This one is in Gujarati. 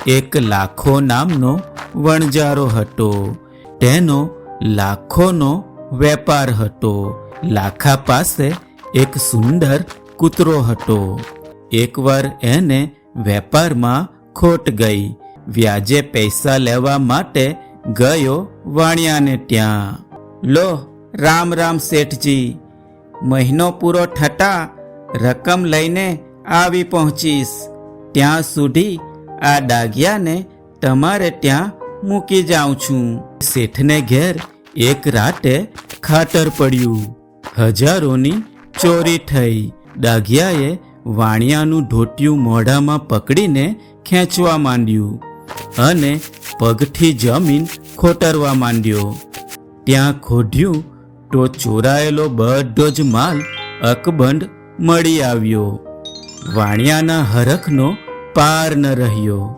એક લાખો નામનો વણજારો હતો. તેનો લાખોનો વેપાર હતો. લાખા પાસે એક સુંદર કૂતરો હતો. એકવાર એને વેપારમાં ખોટ ગઈ. વ્યાજે પૈસા લેવા માટે ગયો વાણિયાને ત્યાં. લો રામ રામ શેઠજી, મહિનો પૂરો થતાં રકમ લઈને આવી પહોંચીશ. ત્યાં સુધી આ ડાઘિયાને તમારે ત્યાં મૂકી જાઉં છું. શેઠને ઘેર એક રાતે ખાતર પડ્યું. હજારોની ચોરી થઈ. ડાઘિયાએ વાણિયાનું ધોતિયું મોઢામાં પકડીને ખેંચવા માંડ્યું અને પગથી જમીન ખોતરવા માંડ્યો. ત્યાં ખોદ્યું તો ચોરાયેલો બધો જ માલ અકબંધ મળી આવ્યો. વાણિયાના હરખનો પાર ન રહ્યો.